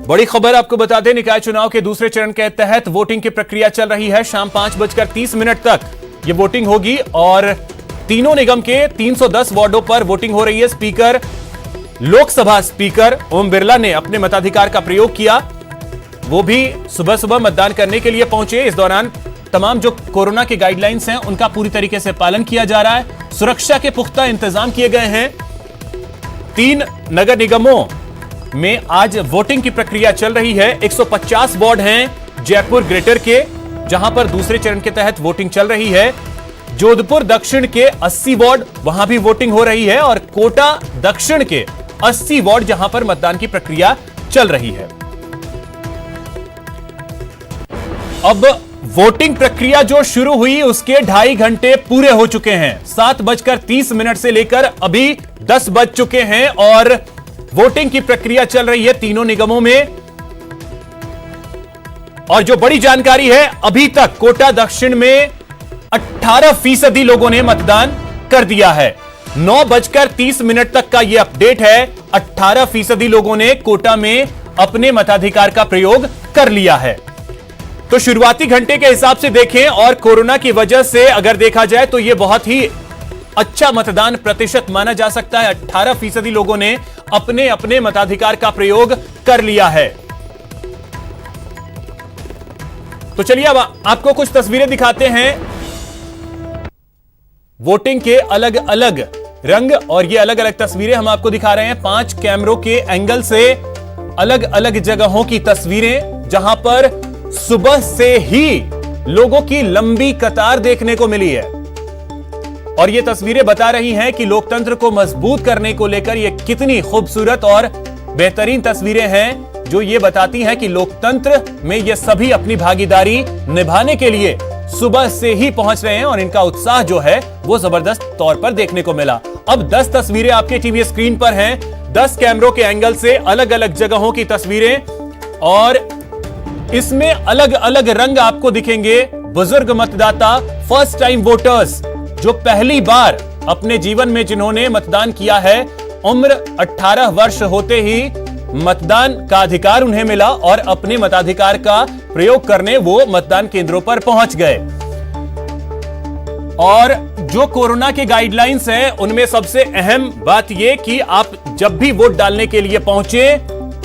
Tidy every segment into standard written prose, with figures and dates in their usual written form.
बड़ी खबर आपको बता दें, निकाय चुनाव के दूसरे चरण के तहत वोटिंग की प्रक्रिया चल रही है। शाम 5:30 तक ये वोटिंग होगी और तीनों निगम के 310 वार्डों पर वोटिंग हो रही है। स्पीकर, लोकसभा स्पीकर ओम बिरला ने अपने मताधिकार का प्रयोग किया। वो भी सुबह सुबह मतदान करने के लिए पहुंचे। इस दौरान तमाम जो कोरोना के गाइडलाइंस हैं उनका पूरी तरीके से पालन किया जा रहा है। सुरक्षा के पुख्ता इंतजाम किए गए हैं। 3 नगर निगमों में आज वोटिंग की प्रक्रिया चल रही है। 150 वार्ड हैं जयपुर ग्रेटर के, जहां पर दूसरे चरण के तहत वोटिंग चल रही है। जोधपुर दक्षिण के 80 वार्ड, वहां भी वोटिंग हो रही है और कोटा दक्षिण के 80 वार्ड, जहां पर मतदान की प्रक्रिया चल रही है। अब वोटिंग प्रक्रिया जो शुरू हुई उसके 2.5 घंटे पूरे हो चुके हैं। 7:30 से लेकर अभी 10 बज चुके हैं और वोटिंग की प्रक्रिया चल रही है तीनों निगमों में। और जो बड़ी जानकारी है, अभी तक कोटा दक्षिण में 18% लोगों ने मतदान कर दिया है। 9:30 तक का यह अपडेट है। 18% लोगों ने कोटा में अपने मताधिकार का प्रयोग कर लिया है। तो शुरुआती घंटे के हिसाब से देखें और कोरोना की वजह से अगर देखा जाए तो यह बहुत ही अच्छा मतदान प्रतिशत माना जा सकता है। 18% लोगों ने अपने अपने मताधिकार का प्रयोग कर लिया है। तो चलिए अब आपको कुछ तस्वीरें दिखाते हैं वोटिंग के अलग अलग रंग, और ये अलग अलग तस्वीरें हम आपको दिखा रहे हैं 5 कैमरों के एंगल से। अलग अलग जगहों की तस्वीरें जहां पर सुबह से ही लोगों की लंबी कतार देखने को मिली है। और ये तस्वीरें बता रही हैं कि लोकतंत्र को मजबूत करने को लेकर ये कितनी खूबसूरत और बेहतरीन तस्वीरें हैं, जो ये बताती हैं कि लोकतंत्र में ये सभी अपनी भागीदारी निभाने के लिए सुबह से ही पहुंच रहे हैं और इनका उत्साह जो है वो जबरदस्त तौर पर देखने को मिला। अब 10 तस्वीरें आपके टीवी स्क्रीन पर हैं। 10 कैमरों के एंगल से अलग अलग जगहों की तस्वीरें, और इसमें अलग अलग रंग आपको दिखेंगे। बुजुर्ग मतदाता, फर्स्ट टाइम वोटर्स, जो पहली बार अपने जीवन में जिन्होंने मतदान किया है, उम्र 18 वर्ष होते ही मतदान का अधिकार उन्हें मिला और अपने मताधिकार का प्रयोग करने वो मतदान केंद्रों पर पहुंच गए। और जो कोरोना के गाइडलाइंस हैं उनमें सबसे अहम बात यह कि आप जब भी वोट डालने के लिए पहुंचे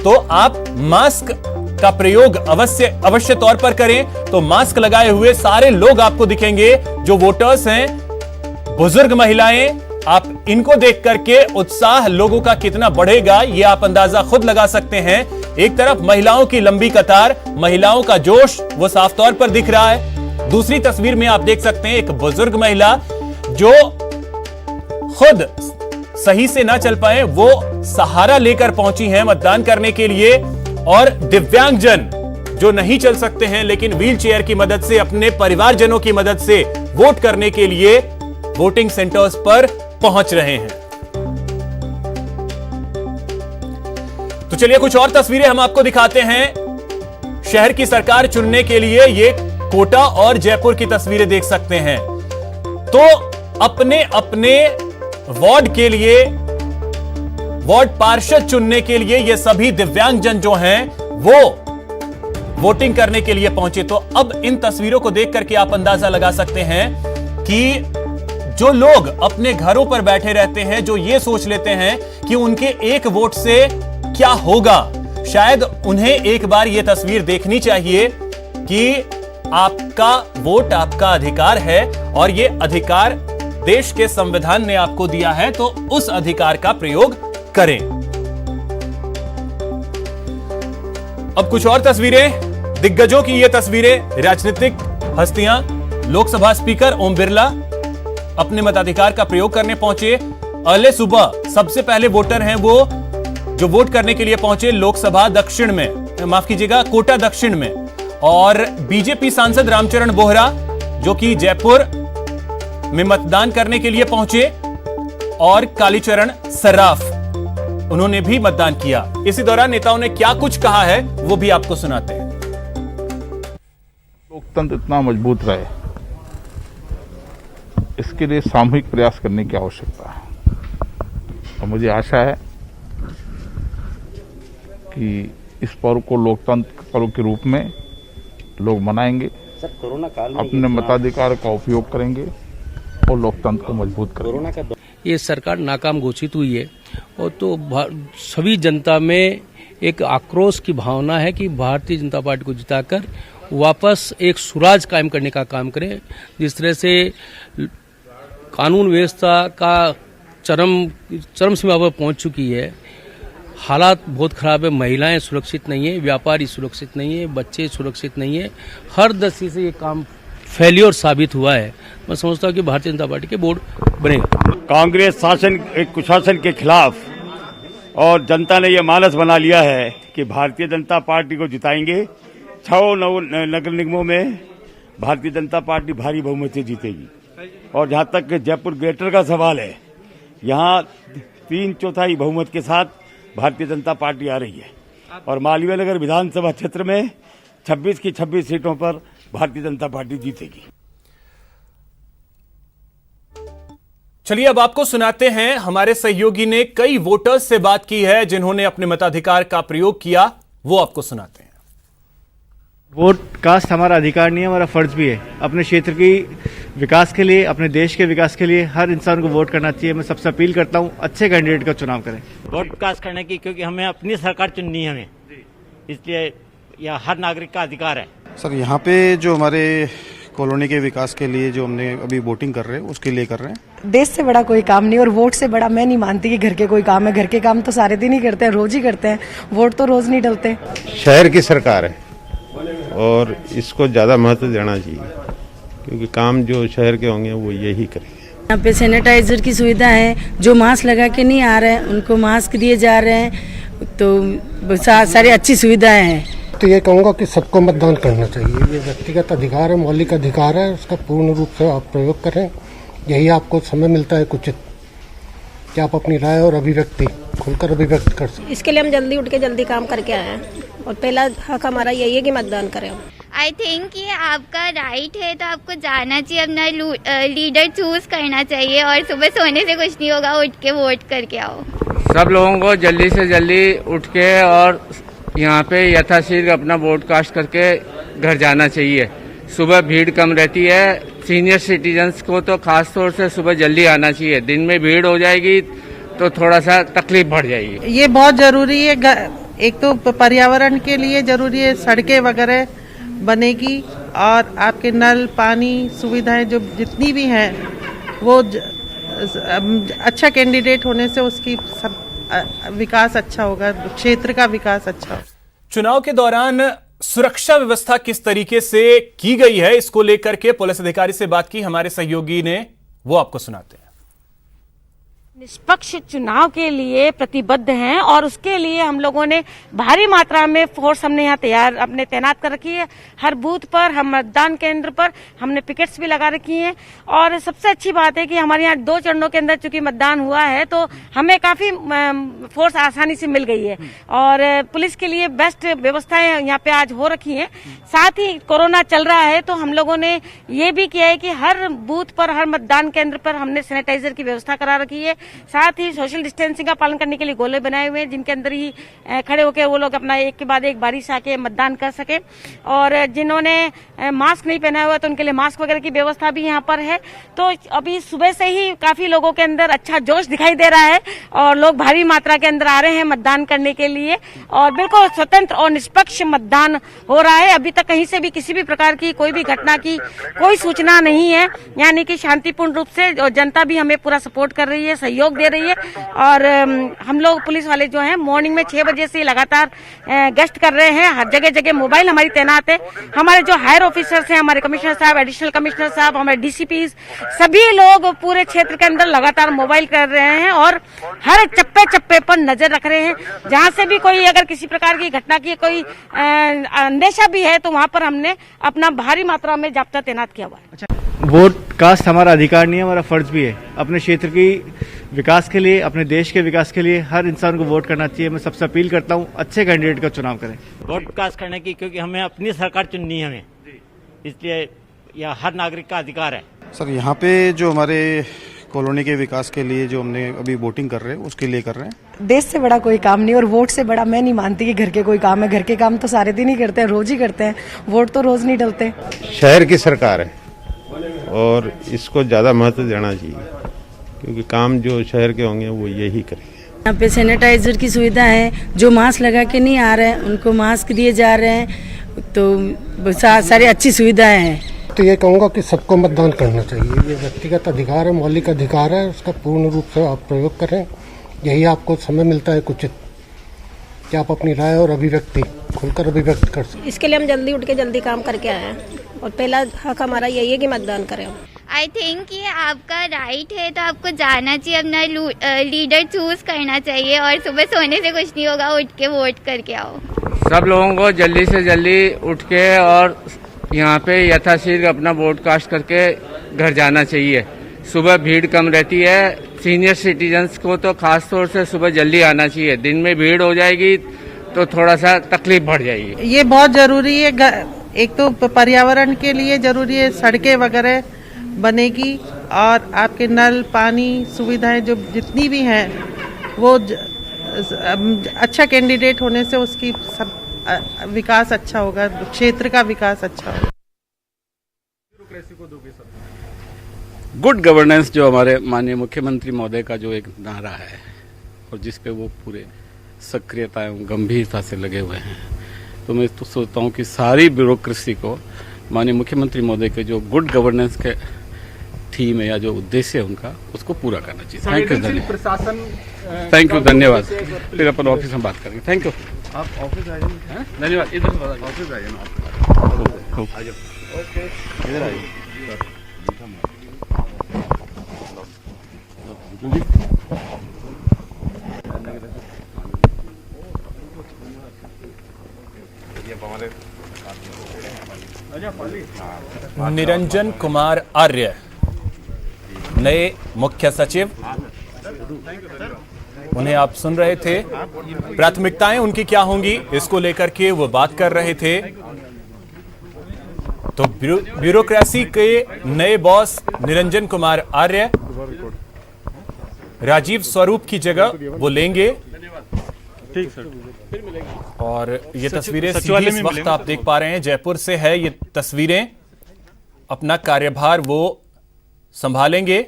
तो आप मास्क का प्रयोग अवश्य तौर पर करें। तो मास्क लगाए हुए सारे लोग आपको दिखेंगे जो वोटर्स हैं। बुजुर्ग महिलाएं, आप इनको देख करके उत्साह लोगों का कितना बढ़ेगा ये आप अंदाजा खुद लगा सकते हैं। एक तरफ महिलाओं की लंबी कतार, महिलाओं का जोश वो साफ तौर पर दिख रहा है। दूसरी तस्वीर में आप देख सकते हैं एक बुजुर्ग महिला जो खुद सही से ना चल पाए, वो सहारा लेकर पहुंची हैं मतदान करने के लिए। और दिव्यांगजन जो नहीं चल सकते हैं लेकिन व्हील चेयर की मदद से, अपने परिवारजनों की मदद से वोट करने के लिए वोटिंग सेंटर्स पर पहुंच रहे हैं। तो चलिए कुछ और तस्वीरें हम आपको दिखाते हैं। शहर की सरकार चुनने के लिए ये कोटा और जयपुर की तस्वीरें देख सकते हैं। तो अपने अपने वार्ड के लिए, वार्ड पार्षद चुनने के लिए ये सभी दिव्यांगजन जो हैं वो वोटिंग करने के लिए पहुंचे। तो अब इन तस्वीरों को देख करके आप अंदाजा लगा सकते हैं कि जो लोग अपने घरों पर बैठे रहते हैं, जो ये सोच लेते हैं कि उनके एक वोट से क्या होगा, शायद उन्हें एक बार ये तस्वीर देखनी चाहिए कि आपका वोट आपका अधिकार है और ये अधिकार देश के संविधान ने आपको दिया है, तो उस अधिकार का प्रयोग करें। अब कुछ और तस्वीरें, दिग्गजों की ये तस्वीरें। राजनीतिक हस्तियां, लोकसभा स्पीकर ओम बिरला अपने मताधिकार का प्रयोग करने पहुंचे। अगले सुबह सबसे पहले वोटर हैं वो जो वोट करने के लिए पहुंचे लोकसभा दक्षिण में, माफ कीजिएगा कोटा दक्षिण में। और बीजेपी सांसद रामचरण बोहरा जो कि जयपुर में मतदान करने के लिए पहुंचे, और कालीचरण सर्राफ, उन्होंने भी मतदान किया। इसी दौरान नेताओं ने क्या कुछ कहा है वो भी आपको सुनाते हैं। लोकतंत्र इतना मजबूत रहे, इसके लिए सामूहिक प्रयास करने की आवश्यकता है। और मुझे आशा है कि इस पर्व को लोकतंत्र पर्व के रूप में लोग मनाएंगे, सर कोरोना काल में अपने मताधिकार का उपयोग करेंगे और लोकतंत्र को मजबूत करेंगे। ये सरकार नाकाम घोषित हुई है और तो सभी जनता में एक आक्रोश की भावना है कि भारतीय जनता पार्टी को जिताकर वापस एक सुराज कायम करने का काम करें। जिस तरह से कानून व्यवस्था का चरम सीमा पर पहुंच चुकी है, हालात बहुत खराब है, महिलाएं सुरक्षित नहीं है, व्यापारी सुरक्षित नहीं है, बच्चे सुरक्षित नहीं है, हर दृष्टि से ये काम फेल्योर साबित हुआ है। मैं समझता हूँ कि भारतीय जनता पार्टी के बोर्ड बनेगा। कांग्रेस शासन कुशासन के खिलाफ और जनता ने यह मानस बना लिया है कि भारतीय जनता पार्टी को जिताएंगे। 6 नगर निगमों में भारतीय जनता पार्टी भारी बहुमत से जीतेगी। और जहां तक जयपुर ग्रेटर का सवाल है, यहां 3/4 बहुमत के साथ भारतीय जनता पार्टी आ रही है और मालवीय नगर विधानसभा क्षेत्र में 26 की 26 सीटों पर भारतीय जनता पार्टी जीतेगी। चलिए अब आपको सुनाते हैं, हमारे सहयोगी ने कई वोटर्स से बात की है जिन्होंने अपने मताधिकार का प्रयोग किया, वो आपको सुनाते हैं। वोट कास्ट हमारा अधिकार नहीं है, हमारा फर्ज भी है। अपने क्षेत्र की विकास के लिए, अपने देश के विकास के लिए हर इंसान को वोट करना चाहिए। मैं सबसे अपील करता हूं, अच्छे कैंडिडेट का चुनाव करें। वोट कास्ट करने की, क्योंकि हमें अपनी सरकार चुननी है हमें, इसलिए यह हर नागरिक का अधिकार है। सर यहाँ पे जो हमारे कॉलोनी के विकास के लिए जो हमने अभी वोटिंग कर रहे हैं उसके लिए कर रहे हैं। देश से बड़ा कोई काम नहीं और वोट से बड़ा मैं नहीं मानती कि घर के कोई काम है। घर के काम तो सारे दिन ही करते हैं, रोज ही करते हैं, वोट तो रोज नहीं डलते। शहर की सरकार है और इसको ज्यादा महत्व देना चाहिए, क्योंकि काम जो शहर के होंगे वो यही करेंगे। यहाँ पे सैनिटाइजर की सुविधा है, जो मास्क लगा के नहीं आ रहे हैं उनको मास्क दिए जा रहे हैं, तो सारी अच्छी सुविधाएं हैं। तो ये कहूँगा कि सबको मतदान करना चाहिए। ये व्यक्तिगत अधिकार है, मौलिक अधिकार है, उसका पूर्ण रूप से आप प्रयोग करें। यही आपको समय मिलता है कुछ कि आप अपनी राय और अभिव्यक्ति खुलकर अभिव्यक्त कर सकें। इसके लिए हम जल्दी उठ के जल्दी काम करके आए हैं और पहला हक हमारा यही है कि मतदान करें। आई थिंक ये आपका राइट है, तो आपको जाना चाहिए, अपना लीडर चूज करना चाहिए और सुबह सोने से कुछ नहीं होगा, उठ के वोट करके आओ। सब लोगों को जल्दी से जल्दी उठ के और यहाँ पे यथाशीघ्र अपना वोट कास्ट करके घर जाना चाहिए। सुबह भीड़ कम रहती है, सीनियर सिटीजन्स को तो खास तौर से सुबह जल्दी आना चाहिए। दिन में भीड़ हो जाएगी तो थोड़ा सा तकलीफ बढ़ जाएगी। ये बहुत जरूरी है, एक तो पर्यावरण के लिए जरूरी है, सड़कें वगैरह बनेगी और आपके नल पानी सुविधाएं जो जितनी भी हैं वो अच्छा कैंडिडेट होने से उसकी सब विकास अच्छा होगा, क्षेत्र का विकास अच्छा होगा। चुनाव के दौरान सुरक्षा व्यवस्था किस तरीके से की गई है, इसको लेकर के पुलिस अधिकारी से बात की हमारे सहयोगी ने, वो आपको सुनाते हैं। निष्पक्ष चुनाव के लिए प्रतिबद्ध हैं और उसके लिए हम लोगों ने भारी मात्रा में फोर्स हमने यहाँ अपने तैनात कर रखी है। हर बूथ पर, हम मतदान केंद्र पर हमने पिकेट्स भी लगा रखी हैं और सबसे अच्छी बात है कि हमारे यहाँ 2 चरणों के अंदर चूंकि मतदान हुआ है तो हमें काफी फोर्स आसानी से मिल गई है और पुलिस के लिए बेस्ट व्यवस्थाएं यहाँ पे आज हो रखी है। साथ ही कोरोना चल रहा है तो हम लोगों ने ये भी किया है कि हर बूथ पर, हर मतदान केंद्र पर हमने सैनिटाइजर की व्यवस्था करा रखी है। साथ ही सोशल डिस्टेंसिंग का पालन करने के लिए गोले बनाए हुए हैं जिनके अंदर ही खड़े होकर वो लोग अपना एक के बाद एक बारी से आके मतदान कर सके और जिन्होंने मास्क नहीं पहना हुआ तो उनके लिए मास्क वगैरह की व्यवस्था भी यहाँ पर है। तो अभी सुबह से ही काफी लोगों के अंदर अच्छा जोश दिखाई दे रहा है और लोग भारी मात्रा के अंदर आ रहे हैं मतदान करने के लिए और बिल्कुल स्वतंत्र और निष्पक्ष मतदान हो रहा है। अभी तक कहीं से भी किसी भी प्रकार की कोई भी घटना की कोई सूचना नहीं है, यानी कि शांतिपूर्ण रूप से, और जनता भी हमें पूरा सपोर्ट कर रही है, सहयोग दे रही है। और हम लोग पुलिस वाले जो हैं मॉर्निंग में 6 बजे से लगातार गश्त कर रहे हैं। हर जगह जगह मोबाइल हमारी तैनात है। हमारे जो हायर ऑफिसर्स हैं, हमारे कमिश्नर साहब, एडिशनल कमिश्नर साहब, हमारे डीसीपी, सभी लोग पूरे क्षेत्र के अंदर लगातार मोबाइल कर रहे हैं और हर चप्पे चप्पे पर नजर रख रहे हैं। जहां से भी कोई अगर किसी प्रकार की घटना की कोई अंदेशा भी है तो वहां पर हमने अपना भारी मात्रा में जाब्ता तैनात किया हुआ है। वोट कास्ट हमारा अधिकार नहीं है, हमारा फर्ज भी है। अपने क्षेत्र की विकास के लिए, अपने देश के विकास के लिए हर इंसान को वोट करना चाहिए। मैं सबसे अपील करता हूं, अच्छे कैंडिडेट का चुनाव करें। वोट कास्ट करने की, क्योंकि हमें अपनी सरकार चुननी है हमें, इसलिए यह हर नागरिक का अधिकार है। सर यहाँ पे जो हमारे कॉलोनी के विकास के लिए जो हमने अभी वोटिंग कर रहे हैं उसके लिए कर रहे हैं। देश से बड़ा कोई काम नहीं और वोट से बड़ा मैं नहीं मानती कि घर के कोई काम है। घर के काम तो सारे दिन ही करते हैं, रोज ही करते हैं, वोट तो रोज नहीं डलते। शहर की सरकार है और इसको ज़्यादा महत्व देना चाहिए, क्योंकि काम जो शहर के होंगे वो यही करेंगे। यहाँ पे सैनिटाइजर की सुविधा है, जो मास्क लगा के नहीं आ रहे हैं उनको मास्क दिए जा रहे हैं, तो सारी अच्छी सुविधाएं हैं। तो ये कहूँगा कि सबको मतदान करना चाहिए। ये व्यक्तिगत अधिकार है, मौलिक अधिकार है, उसका पूर्ण रूप से आप प्रयोग करें। यही आपको समय मिलता है उचित कि आप अपनी राय और अभिव्यक्ति खुलकर अभिव्यक्त कर सकें। इसके लिए हम जल्दी उठ के जल्दी काम करके आए हैं और पहला हक हमारा यही है कि मतदान करें। आई थिंक ये आपका राइट है, तो आपको जाना चाहिए, अपना लीडर चूज करना चाहिए और सुबह सोने से कुछ नहीं होगा, उठ के वोट करके आओ। सब लोगों को जल्दी से जल्दी उठ के और यहाँ पे यथाशीघ्र अपना वोट कास्ट करके घर जाना चाहिए। सुबह भीड़ कम रहती है, सीनियर सिटीजन्स को तो खास तौर से सुबह जल्दी आना चाहिए। दिन में भीड़ हो जाएगी तो थोड़ा सा तकलीफ बढ़ जाएगी। ये बहुत जरूरी है, एक तो पर्यावरण के लिए जरूरी है, सड़कें वगैरह बनेगी और आपके नल पानी सुविधाएं जो जितनी भी हैं वो अच्छा कैंडिडेट होने से उसकी सब विकास अच्छा होगा, क्षेत्र का विकास अच्छा होगा। गुड गवर्नेंस जो हमारे माननीय मुख्यमंत्री महोदय का जो एक नारा है और जिस पे वो पूरे सक्रियता एवं गंभीरता से लगे हुए हैं, तो मैं तो सोचता हूँ कि सारी ब्यूरोक्रेसी को माननीय मुख्यमंत्री महोदय के जो गुड गवर्नेंस के थीम है या जो उद्देश्य है उनका, उसको पूरा करना चाहिए। थैंक यू, धन्यवाद। थैंक यू, धन्यवाद। फिर अपन ऑफिस में बात करेंगे। Thank you. आप ऑफिस आ जाइए। धन्यवाद। इधर ऑफिस आ जाइए। इधर आइए। निरंजन कुमार आर्य नए मुख्य सचिव, उन्हें आप सुन रहे थे। प्राथमिकताएं उनकी क्या होंगी इसको लेकर के वो बात कर रहे थे। तो ब्यूरोक्रेसी के नए बॉस निरंजन कुमार आर्य राजीव स्वरूप की जगह वो लेंगे। ठीक सर। और ये तस्वीरें सीधी इस वक्त आप देख पा रहे हैं, जयपुर से है ये तस्वीरें। अपना कार्यभार वो संभालेंगे।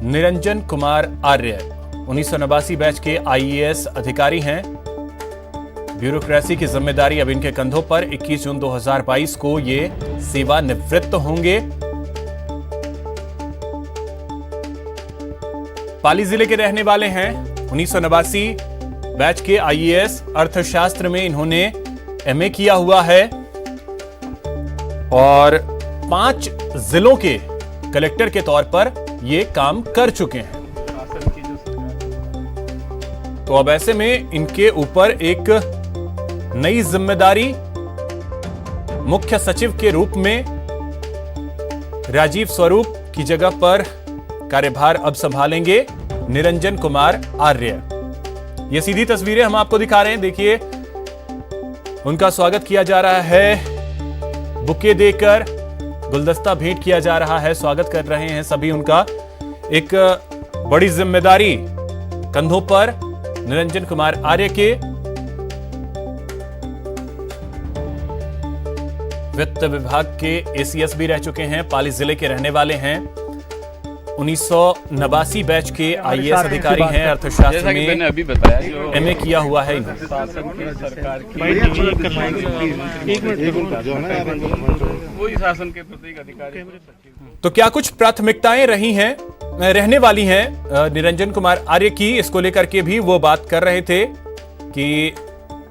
निरंजन कुमार आर्य 1989 बैच के आईएएस अधिकारी हैं। ब्यूरोक्रेसी की जिम्मेदारी अब इनके कंधों पर। 21 जून 2022 को ये सेवानिवृत्त होंगे। पाली जिले के रहने वाले हैं। 1989 बैच के आईएएस, अर्थशास्त्र में इन्होंने एमए किया हुआ है और 5 जिलों के कलेक्टर के तौर पर ये काम कर चुके हैं। तो अब ऐसे में इनके ऊपर एक नई जिम्मेदारी, मुख्य सचिव के रूप में राजीव स्वरूप की जगह पर कार्यभार अब संभालेंगे निरंजन कुमार आर्य। ये सीधी तस्वीरें हम आपको दिखा रहे हैं। देखिए, उनका स्वागत किया जा रहा है, बुके देकर गुलदस्ता भेंट किया जा रहा है, स्वागत कर रहे हैं सभी उनका। एक बड़ी जिम्मेदारी कंधों पर निरंजन कुमार आर्य के। वित्त विभाग के एसीएस भी रह चुके हैं, पाली जिले के रहने वाले हैं। 1989 बैच के आईएएस अधिकारी हैं, अर्थशास्त्र में मैंने अभी बताया एमए किया हुआ है इन्होंने। वही शासन के प्रति अधिकारी। तो क्या कुछ प्राथमिकताएं रही हैं, रहने वाली हैं निरंजन कुमार आर्य की, इसको लेकर के भी वो बात कर रहे थे कि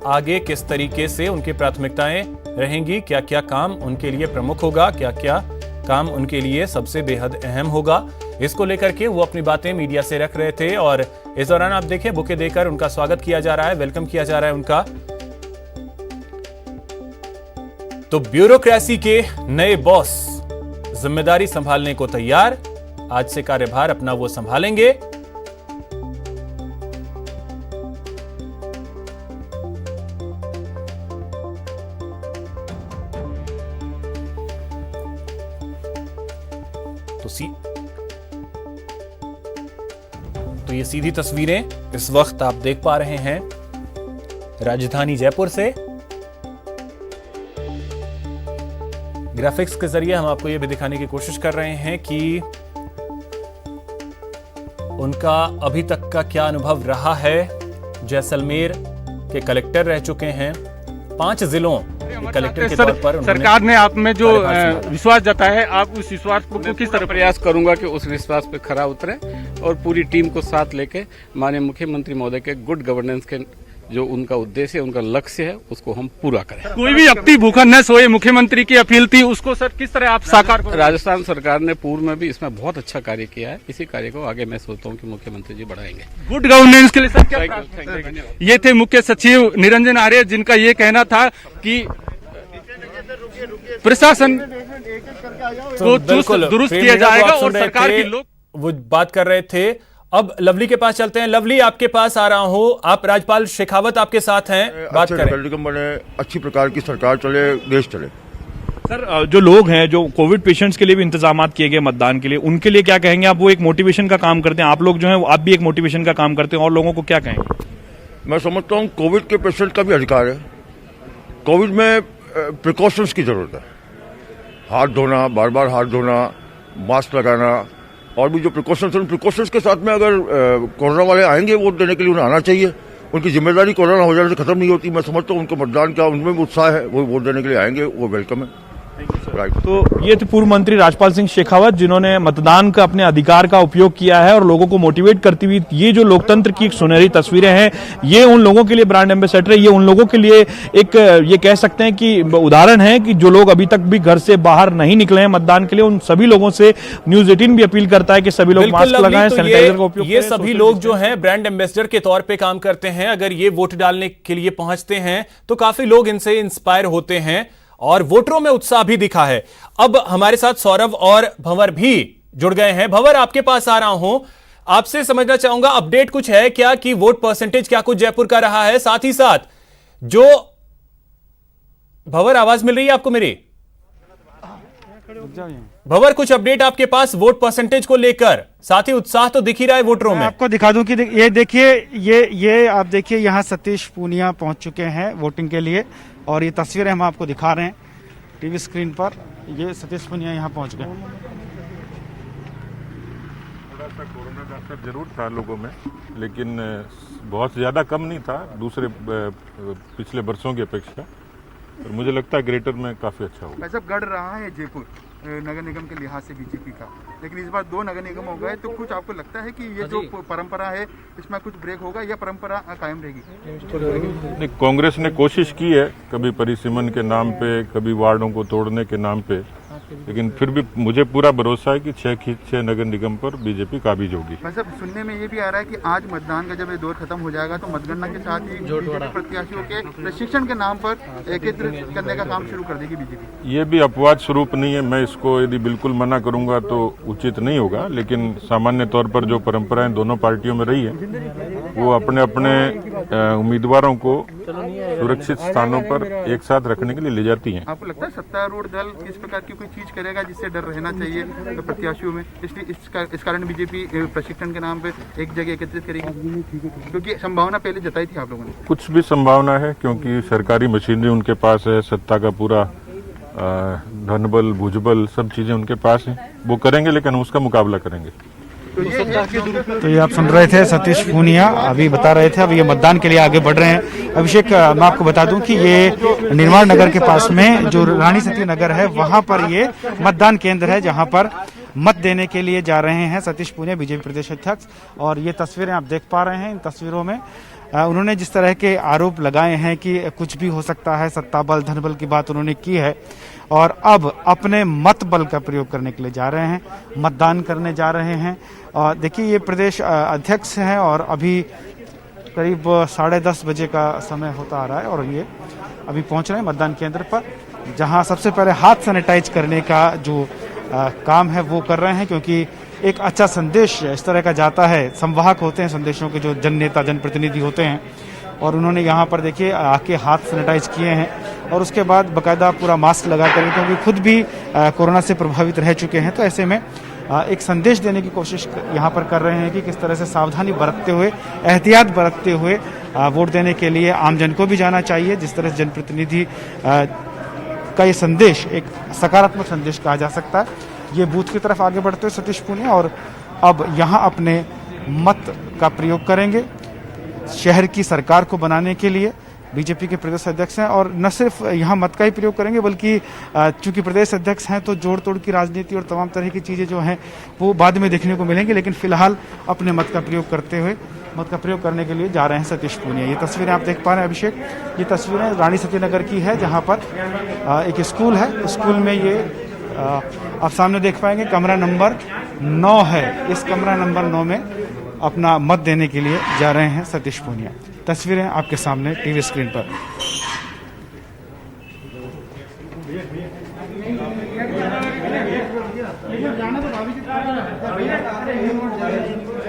आगे किस तरीके से उनकी प्राथमिकताएं रहेंगी, क्या क्या काम उनके लिए प्रमुख होगा, क्या क्या काम उनके लिए सबसे बेहद अहम होगा। इसको लेकर के वो अपनी बातें मीडिया से रख रहे थे और इस दौरान आप देखें बुके देकर उनका स्वागत किया जा रहा है, वेलकम किया जा रहा है उनका। तो ब्यूरोक्रेसी के नए बॉस जिम्मेदारी संभालने को तैयार, आज से कार्यभार अपना वो संभालेंगे। तो ये सीधी तस्वीरें इस वक्त आप देख पा रहे हैं राजधानी जयपुर से। ग्राफिक्स के जरिए हम आपको यह भी दिखाने की कोशिश कर रहे हैं कि उनका अभी तक का क्या अनुभव रहा है। जैसलमेर के कलेक्टर रह चुके हैं, 5 जिलों कलेक्टर के तौर पर सरकार ने आप में जो विश्वास जताया है, आप उस विश्वास को किस तरह प्रयास करूंगा कि उस विश्वास पे खरा उतरे और पूरी टीम को साथ लेके माननीय मुख्यमंत्री महोदय के गुड गवर्नेंस के जो उनका उद्देश्य है, उनका लक्ष्य है, उसको हम पूरा करें। कोई भी व्यक्ति भूखा न सोए, मुख्यमंत्री की अपील थी, उसको सर किस तरह आप साकार करें? राजस्थान सरकार ने पूर्व में भी इसमें बहुत अच्छा कार्य किया है। इसी कार्य को आगे मैं सोचता हूँ कि मुख्यमंत्री जी बढ़ाएंगे। गुड गवर्नेंस के लिए सर क्या ये थे मुख्य सचिव निरंजन आर्य, जिनका ये कहना था कि प्रशासन को दुरुस्त किया जाएगा और सरकार की लोग वो बात कर रहे थे। अब लवली के पास चलते हैं। लवली, आपके पास आ रहा हूं। आप राज्यपाल शेखावत आपके साथ हैं, बात करें। बने अच्छी प्रकार की सरकार चले, देश चले। सर, जो लोग हैं, जो कोविड पेशेंट्स के लिए भी इंतजाम किए गए मतदान के लिए, उनके लिए क्या कहेंगे आप? वो एक मोटिवेशन का काम करते हैं, आप लोग जो हैं आप भी एक मोटिवेशन का काम करते हैं, और लोगों को क्या कहेंगे? मैं समझता हूँ कोविड के पेशेंट का भी अधिकार है। कोविड में प्रिकॉशंस की जरूरत है, हाथ धोना, बार बार हाथ धोना, मास्क लगाना, और भी जो प्रिकॉशंस हैं, प्रिकॉशंस के साथ में अगर कोरोना वाले आएंगे वोट देने के लिए, उन्हें आना चाहिए। उनकी जिम्मेदारी कोरोना हो जाने से खत्म नहीं होती। मैं समझता हूँ उनको मतदान का उनमें भी उत्साह है, वो वोट देने के लिए आएंगे, वो वेलकम है। तो ये थे पूर्व मंत्री राजपाल सिंह शेखावत, जिन्होंने मतदान का अपने अधिकार का उपयोग किया है और लोगों को मोटिवेट करती हुई ये जो लोकतंत्र की एक सुनहरी तस्वीरें हैं, ये उन लोगों के लिए ब्रांड एम्बेसडर है। ये उन लोगों के लिए एक ये कह सकते हैं कि उदाहरण है कि जो लोग अभी तक भी घर से बाहर नहीं निकले हैं मतदान के लिए, उन सभी लोगों से न्यूज 18 भी अपील करता है कि सभी लोग मास्क लगाएं, सैनिटाइजर का उपयोग करें। ये सभी लोग जो हैं ब्रांड एम्बेसडर के तौर पर काम करते हैं। अगर ये वोट डालने के लिए पहुंचते हैं तो काफी लोग इनसे इंस्पायर होते हैं और वोटरों में उत्साह भी दिखा है। अब हमारे साथ सौरभ और भंवर भी जुड़ गए हैं। भंवर, आपके पास आ रहा हूं, आपसे समझना चाहूंगा अपडेट कुछ है क्या कि वोट परसेंटेज क्या कुछ जयपुर का रहा है? साथ ही साथ जो भंवर, आवाज मिल रही है आपको मेरी? भंवर, कुछ अपडेट आपके पास वोट परसेंटेज को लेकर? साथ ही उत्साह तो दिख ही रहा है वोटरों में। आपको दिखा दूं कि ये देखिए, ये आप देखिए, यहां सतीश पूनिया पहुंच चुके हैं वोटिंग के लिए, और ये तस्वीरें हम आपको दिखा रहे हैं टीवी स्क्रीन पर। ये सतीश पूनिया यहाँ पहुंच गए। थोड़ा सा कोरोना का असर जरूर था लोगों में, लेकिन बहुत ज्यादा कम नहीं था दूसरे पिछले वर्षों की अपेक्षा। और मुझे लगता है ग्रेटर में काफी अच्छा होगा। वैसे गढ़ रहा है जयपुर नगर निगम के लिहाज से बीजेपी का, लेकिन इस बार 2 नगर निगम हो गए, तो कुछ आपको लगता है कि ये जो परंपरा है इसमें कुछ ब्रेक होगा या परंपरा कायम रहेगी? नहीं, कांग्रेस ने कोशिश की है, कभी परिसीमन के नाम पे, कभी वार्डों को तोड़ने के नाम पे, लेकिन फिर भी मुझे पूरा भरोसा है कि 6 नगर निगम पर बीजेपी काबिज होगी। वैसे सुनने में ये भी आ रहा है कि आज मतदान का जब ये दौर खत्म हो जाएगा तो मतगणना के साथ ही बीजेपी प्रत्याशियों के प्रशिक्षण के नाम पर एकत्रित करने का काम शुरू कर देगी बीजेपी। ये भी अपवाद स्वरूप नहीं है। मैं इसको यदि बिल्कुल मना करूंगा तो उचित नहीं होगा, लेकिन सामान्य तौर पर जो परंपराएं दोनों पार्टियों में रही है, वो अपने अपने उम्मीदवारों को सुरक्षित स्थानों पर एक साथ रखने के लिए ले जाती हैं। आपको लगता है सत्तारूढ़ दल किस प्रकार की कोई चीज करेगा जिससे डर रहना चाहिए तो प्रत्याशियों में, इसलिए इस कारण बीजेपी प्रशिक्षण के नाम पे एक जगह एकत्रित करेगी? क्योंकि संभावना पहले जताई थी आप लोगों ने। कुछ भी संभावना है, क्योंकि सरकारी मशीनरी उनके पास है, सत्ता का पूरा धनबल, भुजबल, सब चीजें उनके पास हैं। वो करेंगे, लेकिन हम उसका मुकाबला करेंगे। तो ये आप सुन रहे थे सतीश पूनिया अभी बता रहे थे। अब ये मतदान के लिए आगे बढ़ रहे हैं। अभिषेक, मैं आपको बता दूं कि ये निर्माण नगर के पास में जो रानी सती नगर है, वहां पर ये मतदान केंद्र है जहां पर मत देने के लिए जा रहे हैं सतीश पूनिया, बीजेपी प्रदेश अध्यक्ष। और ये तस्वीरें आप देख पा रहे हैं। इन तस्वीरों में उन्होंने जिस तरह के आरोप लगाए हैं कि कुछ भी हो सकता है, सत्ता बल, धन बल की बात उन्होंने की है, और अब अपने मत बल का प्रयोग करने के लिए जा रहे हैं, मतदान करने जा रहे हैं। और देखिए, ये प्रदेश अध्यक्ष हैं और अभी करीब 10:30 बजे का समय होता आ रहा है और ये अभी पहुंच रहे हैं मतदान केंद्र पर, जहां सबसे पहले हाथ सैनिटाइज करने का जो काम है वो कर रहे हैं, क्योंकि एक अच्छा संदेश इस तरह का जाता है। संवाहक होते हैं संदेशों के जो जननेता, जनप्रतिनिधि होते हैं, और उन्होंने यहाँ पर देखिए आके हाथ सैनिटाइज किए हैं और उसके बाद बाकायदा पूरा मास्क लगा कर, क्योंकि खुद भी कोरोना से प्रभावित रह चुके हैं। तो ऐसे में एक संदेश देने की कोशिश यहाँ पर कर रहे हैं कि किस तरह से सावधानी बरतते हुए, एहतियात बरतते हुए वोट देने के लिए आमजन को भी जाना चाहिए। जिस तरह से जनप्रतिनिधि का ये संदेश एक सकारात्मक संदेश कहा जा सकता है। ये बूथ की तरफ आगे बढ़ते हुए सतीश पूनिया और अब यहाँ अपने मत का प्रयोग करेंगे शहर की सरकार को बनाने के लिए। बीजेपी के प्रदेश अध्यक्ष हैं और न सिर्फ यहाँ मत का ही प्रयोग करेंगे बल्कि चूंकि प्रदेश अध्यक्ष हैं तो जोड़ तोड़ की राजनीति और तमाम तरह की चीज़ें जो हैं वो बाद में देखने को मिलेंगी, लेकिन फिलहाल अपने मत का प्रयोग करते हुए मत का प्रयोग करने के लिए जा रहे हैं सतीश पूनिया। ये तस्वीरें आप देख पा रहे हैं अभिषेक, ये तस्वीरें रानी सतीनगर की है जहाँ पर एक स्कूल है। स्कूल में ये आप सामने देख पाएंगे कमरा नंबर 9 है। इस कमरा नंबर 9 में अपना मत देने के लिए जा रहे हैं सतीश पूनिया। तस्वीरें आपके सामने टीवी स्क्रीन पर।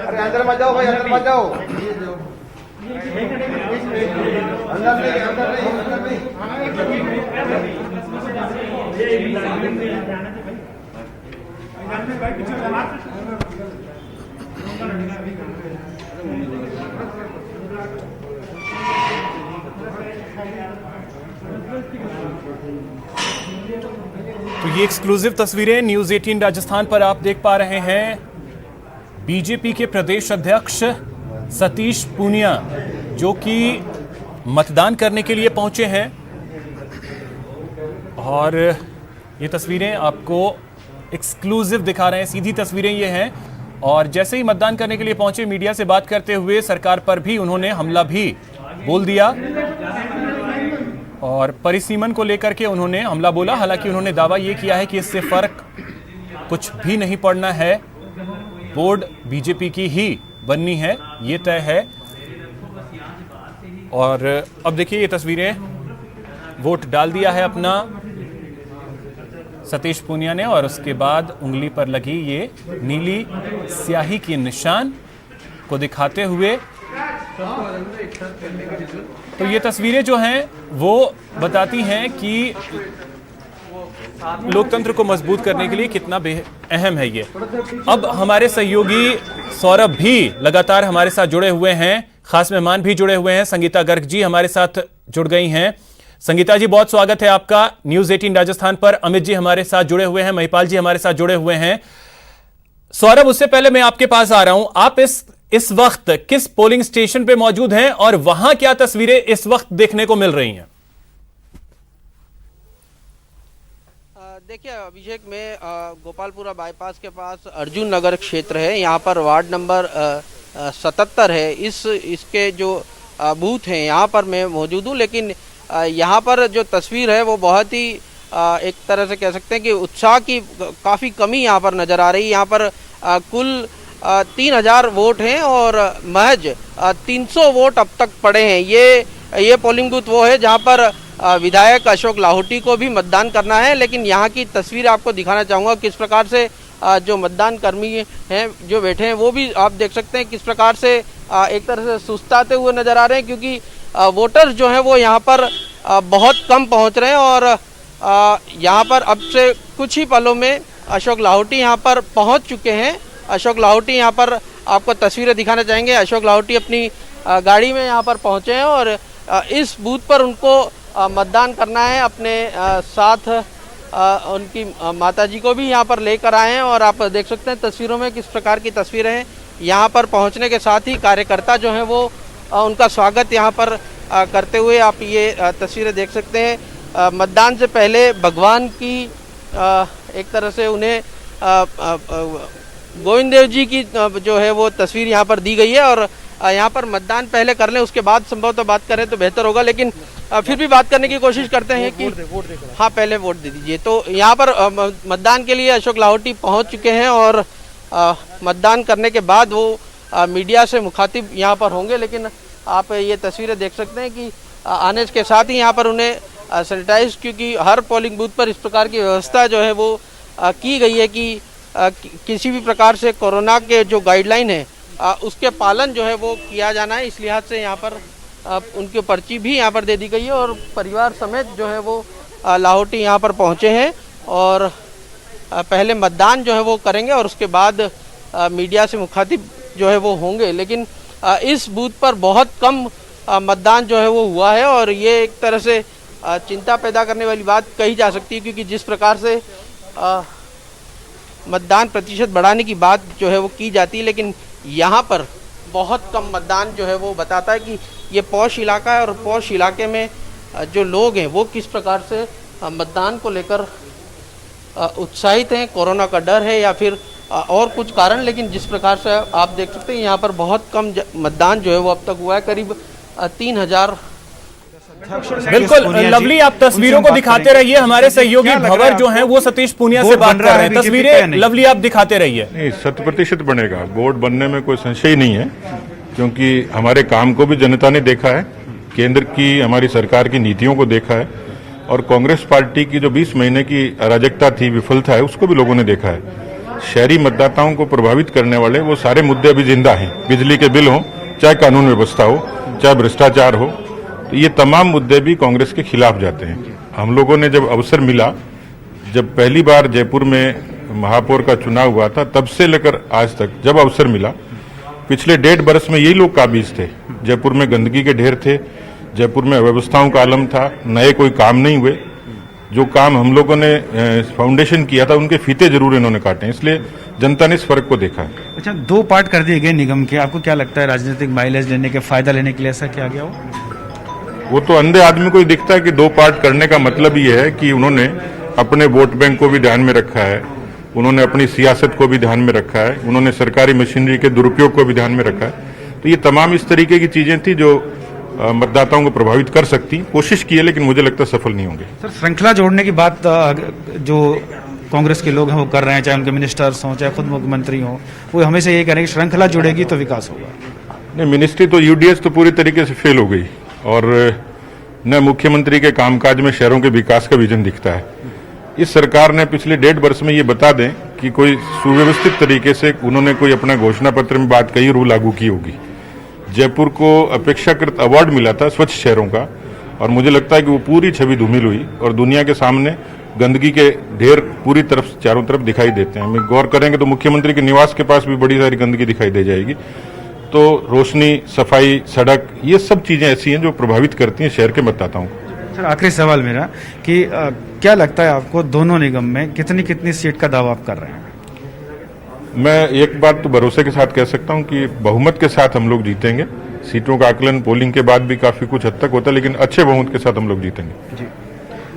अरे अंदर मत जाओ भाई, अंदर मत जाओ। अंदर तो ये एक्सक्लूसिव तस्वीरें न्यूज 18 राजस्थान पर आप देख पा रहे हैं। बीजेपी के प्रदेश अध्यक्ष सतीश पूनिया जो कि मतदान करने के लिए पहुंचे हैं और ये तस्वीरें आपको एक्सक्लूसिव दिखा रहे हैं, सीधी तस्वीरें ये हैं। और जैसे ही मतदान करने के लिए पहुंचे मीडिया से बात करते हुए सरकार पर भी उन्होंने हमला भी बोल दिया और परिसीमन को लेकर के उन्होंने हमला बोला। हालांकि उन्होंने दावा ये किया है कि इससे फर्क कुछ भी नहीं पड़ना है, बोर्ड बीजेपी की ही बननी है, ये तय है। और अब देखिए ये तस्वीरें, वोट डाल दिया है अपना सतीश पूनिया ने और उसके बाद उंगली पर लगी ये नीली स्याही के निशान को दिखाते हुए तो ये तस्वीरें जो हैं वो बताती हैं कि लोकतंत्र को मजबूत करने के लिए कितना अहम है ये। अब हमारे सहयोगी सौरभ भी लगातार हमारे साथ जुड़े हुए हैं, खास मेहमान भी जुड़े हुए हैं। संगीता गर्ग जी हमारे साथ जुड़ गई हैं। संगीता जी बहुत स्वागत है आपका न्यूज 18 राजस्थान पर। अमित जी हमारे साथ जुड़े हुए हैं, महिपाल जी हमारे साथ जुड़े हुए हैं। सौरभ, उससे पहले मैं आपके पास आ रहा हूं, आप इस वक्त किस पोलिंग स्टेशन पे मौजूद हैं और वहां क्या तस्वीरें इस वक्त देखने को मिल रही हैं? देखिए अभिषेक, में गोपालपुरा बाईपास के पास अर्जुन नगर क्षेत्र है, यहाँ पर वार्ड नंबर 77 है। इसके जो बूथ हैं यहाँ पर मैं मौजूद हूँ, लेकिन यहाँ पर जो तस्वीर है वो बहुत ही एक तरह से कह सकते हैं कि उत्साह की काफ़ी कमी यहाँ पर नज़र आ रही है। यहाँ पर कुल 3000 वोट हैं और महज 300 वोट अब तक पड़े हैं। ये पोलिंग बूथ वो है जहाँ पर विधायक अशोक लाहौटी को भी मतदान करना है, लेकिन यहाँ की तस्वीर आपको दिखाना चाहूँगा किस प्रकार से जो मतदान कर्मी हैं जो बैठे हैं वो भी आप देख सकते हैं किस प्रकार से एक तरह से सुस्ताते हुए नज़र आ रहे हैं, क्योंकि वोटर्स जो हैं वो यहाँ पर बहुत कम पहुँच रहे हैं। और यहाँ पर अब से कुछ ही पलों में अशोक लाहौटी यहाँ पर पहुँच चुके हैं। अशोक लाहौटी यहाँ पर आपको तस्वीरें दिखाना चाहेंगे। अशोक लाहौटी अपनी गाड़ी में यहाँ पर पहुँचे हैं और इस बूथ पर उनको मतदान करना है। अपने साथ उनकी माताजी को भी यहाँ पर लेकर आए हैं और आप देख सकते हैं तस्वीरों में किस प्रकार की तस्वीरें हैं। यहाँ पर पहुँचने के साथ ही कार्यकर्ता जो हैं वो उनका स्वागत यहाँ पर करते हुए आप ये तस्वीरें देख सकते हैं। मतदान से पहले भगवान की एक तरह से उन्हें गोविंद देव जी की जो है वो तस्वीर यहाँ पर दी गई है और यहाँ पर मतदान पहले कर लें, उसके बाद संभवतः बात करें तो बेहतर होगा, लेकिन फिर भी बात करने की कोशिश करते हैं कि हाँ पहले वोट दे दीजिए। तो यहाँ पर मतदान के लिए अशोक लाहौटी पहुँच चुके हैं और मतदान करने के बाद वो मीडिया से मुखातिब यहाँ पर होंगे, लेकिन आप ये तस्वीरें देख सकते हैं कि आने के साथ ही यहाँ पर उन्हें सैनिटाइज, क्योंकि हर पोलिंग बूथ पर इस प्रकार की व्यवस्था जो है वो की गई है कि किसी भी प्रकार से कोरोना के जो गाइडलाइन है उसके पालन जो है वो किया जाना है। इस लिहाज से यहाँ पर उनकी पर्ची भी यहाँ पर दे दी गई है और परिवार समेत जो है वो लाहौटी यहाँ पर पहुँचे हैं और पहले मतदान जो है वो करेंगे और उसके बाद मीडिया से मुखातिब जो है वो होंगे। लेकिन इस बूथ पर बहुत कम मतदान जो है वो हुआ है और ये एक तरह से चिंता पैदा करने वाली बात कही जा सकती है, क्योंकि जिस प्रकार से मतदान प्रतिशत बढ़ाने की बात जो है वो की जाती है, लेकिन यहाँ पर बहुत कम मतदान जो है वो बताता है कि ये पॉश इलाका है और पॉश इलाके में जो लोग हैं वो किस प्रकार से मतदान को लेकर उत्साहित हैं। कोरोना का डर है या फिर और कुछ कारण, लेकिन जिस प्रकार से आप देख सकते हैं यहाँ पर बहुत कम मतदान जो है वो अब तक हुआ है, करीब 3000। बिल्कुल लवली, आप तस्वीरों को दिखाते रहिए। हमारे सहयोगी भंवर जो हैं वो सतीश पूनिया से बात कर रहे हैं। तस्वीरें लवली आप दिखाते रहिए। नहीं, 100% बनेगा। बोर्ड बनने में कोई संशय नहीं है, क्योंकि हमारे काम को भी जनता ने देखा है, केंद्र की हमारी सरकार की नीतियों को देखा है और कांग्रेस पार्टी की जो 20 महीने की अराजकता थी, विफलता है, उसको भी लोगों ने देखा है। शहरी मतदाताओं को प्रभावित करने वाले वो सारे मुद्दे अभी जिंदा हैं। बिजली के बिल हो, चाहे कानून व्यवस्था हो, चाहे भ्रष्टाचार हो, तो ये तमाम मुद्दे भी कांग्रेस के खिलाफ जाते हैं। हम लोगों ने जब अवसर मिला, जब पहली बार जयपुर में महापौर का चुनाव हुआ था, तब से लेकर आज तक जब अवसर मिला, पिछले 1.5 बरस में यही लोग काबिज थे। जयपुर में गंदगी के ढेर थे, जयपुर में अव्यवस्थाओं का आलम था, नए कोई काम नहीं हुए। जो काम हम लोगों ने फाउंडेशन किया था उनके फीते जरूर इन्होंने काटे, इसलिए जनता ने इस फर्क को देखा है। अच्छा, 2 पार्ट कर दिए गए निगम के, आपको क्या लगता है राजनीतिक माइलेज लेने के, फायदा लेने के लिए ऐसा किया गया हो? वो तो अंधे आदमी को ही दिखता है कि 2 पार्ट करने का मतलब ये है कि उन्होंने अपने वोट बैंक को भी ध्यान में रखा है, उन्होंने अपनी सियासत को भी ध्यान में रखा है, उन्होंने सरकारी मशीनरी के दुरुपयोग को भी ध्यान में रखा है। तो ये तमाम इस तरीके की चीजें थी जो मतदाताओं को प्रभावित कर सकती। कोशिश की है, लेकिन मुझे लगता है सफल नहीं होंगे। सर, श्रृंखला जोड़ने की बात जो कांग्रेस के लोग हैं वो कर रहे हैं, चाहे उनके मिनिस्टर्स हों, चाहे खुद मुख्यमंत्री हों, वो हमेशा ये कह रहे हैं कि श्रृंखला जुड़ेगी तो विकास होगा। नहीं, मिनिस्ट्री तो यूडीएस तो पूरी तरीके से फेल हो गई और न मुख्यमंत्री के कामकाज में शहरों के विकास का विजन दिखता है। इस सरकार ने पिछले 1.5 वर्ष में ये बता दें कि कोई सुव्यवस्थित तरीके से उन्होंने कोई अपना घोषणा पत्र में बात कही और वो लागू की होगी। जयपुर को अपेक्षाकृत अवार्ड मिला था स्वच्छ शहरों का, और मुझे लगता है कि वो पूरी छवि धूमिल हुई और दुनिया के सामने गंदगी के ढेर पूरी तरफ चारों तरफ दिखाई देते हैं। हम गौर करेंगे तो मुख्यमंत्री के निवास के पास भी बड़ी सारी गंदगी दिखाई दे जाएगी। तो रोशनी, सफाई, सड़क, ये सब चीजें ऐसी हैं जो प्रभावित करती हैं शहर के मतदाताओं को। सर, आखिरी सवाल मेरा कि क्या लगता है आपको दोनों निगम में कितनी सीट का दावा आप कर रहे हैं? मैं एक बात तो भरोसे के साथ कह सकता हूं कि बहुमत के साथ हम लोग जीतेंगे। सीटों का आकलन पोलिंग के बाद भी काफी कुछ हद तक होता है, लेकिन अच्छे बहुमत के साथ हम लोग जीतेंगे। जी।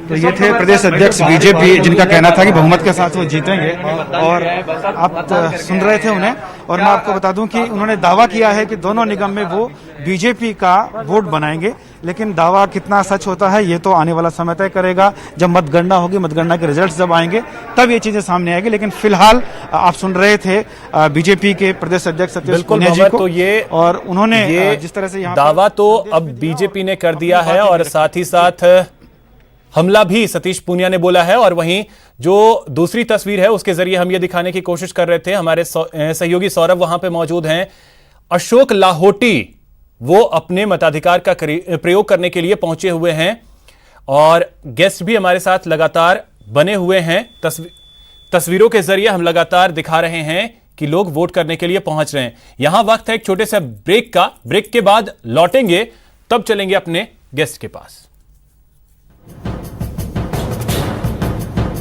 तो ये थे प्रदेश अध्यक्ष बीजेपी, जिनका कहना था कि बहुमत के साथ वो जीतेंगे, और आप सुन रहे थे उन्हें। और मैं आपको बता दूं कि उन्होंने दावा किया है कि दोनों निगम में वो बीजेपी का वोट बनाएंगे, लेकिन दावा कितना सच होता है ये तो आने वाला समय तय करेगा। जब मतगणना होगी, मतगणना के रिजल्ट जब आएंगे तब ये चीजें सामने आएगी। लेकिन फिलहाल आप सुन रहे थे बीजेपी के प्रदेश अध्यक्ष सतीश पूनिया जी को, तो ये और उन्होंने जिस तरह से यहाँ दावा तो अब बीजेपी ने कर दिया है और साथ ही साथ हमला भी सतीश पूनिया ने बोला है। और वहीं जो दूसरी तस्वीर है उसके जरिए हम ये दिखाने की कोशिश कर रहे थे, हमारे सहयोगी सौरभ वहां पे मौजूद हैं। अशोक लाहोटी वो अपने मताधिकार का प्रयोग करने के लिए पहुंचे हुए हैं और गेस्ट भी हमारे साथ लगातार बने हुए हैं। तस्वीरों के जरिए हम लगातार दिखा रहे हैं कि लोग वोट करने के लिए पहुंच रहे हैं। यहां वक्त है एक छोटे से ब्रेक का। ब्रेक के बाद लौटेंगे, तब चलेंगे अपने गेस्ट के पास।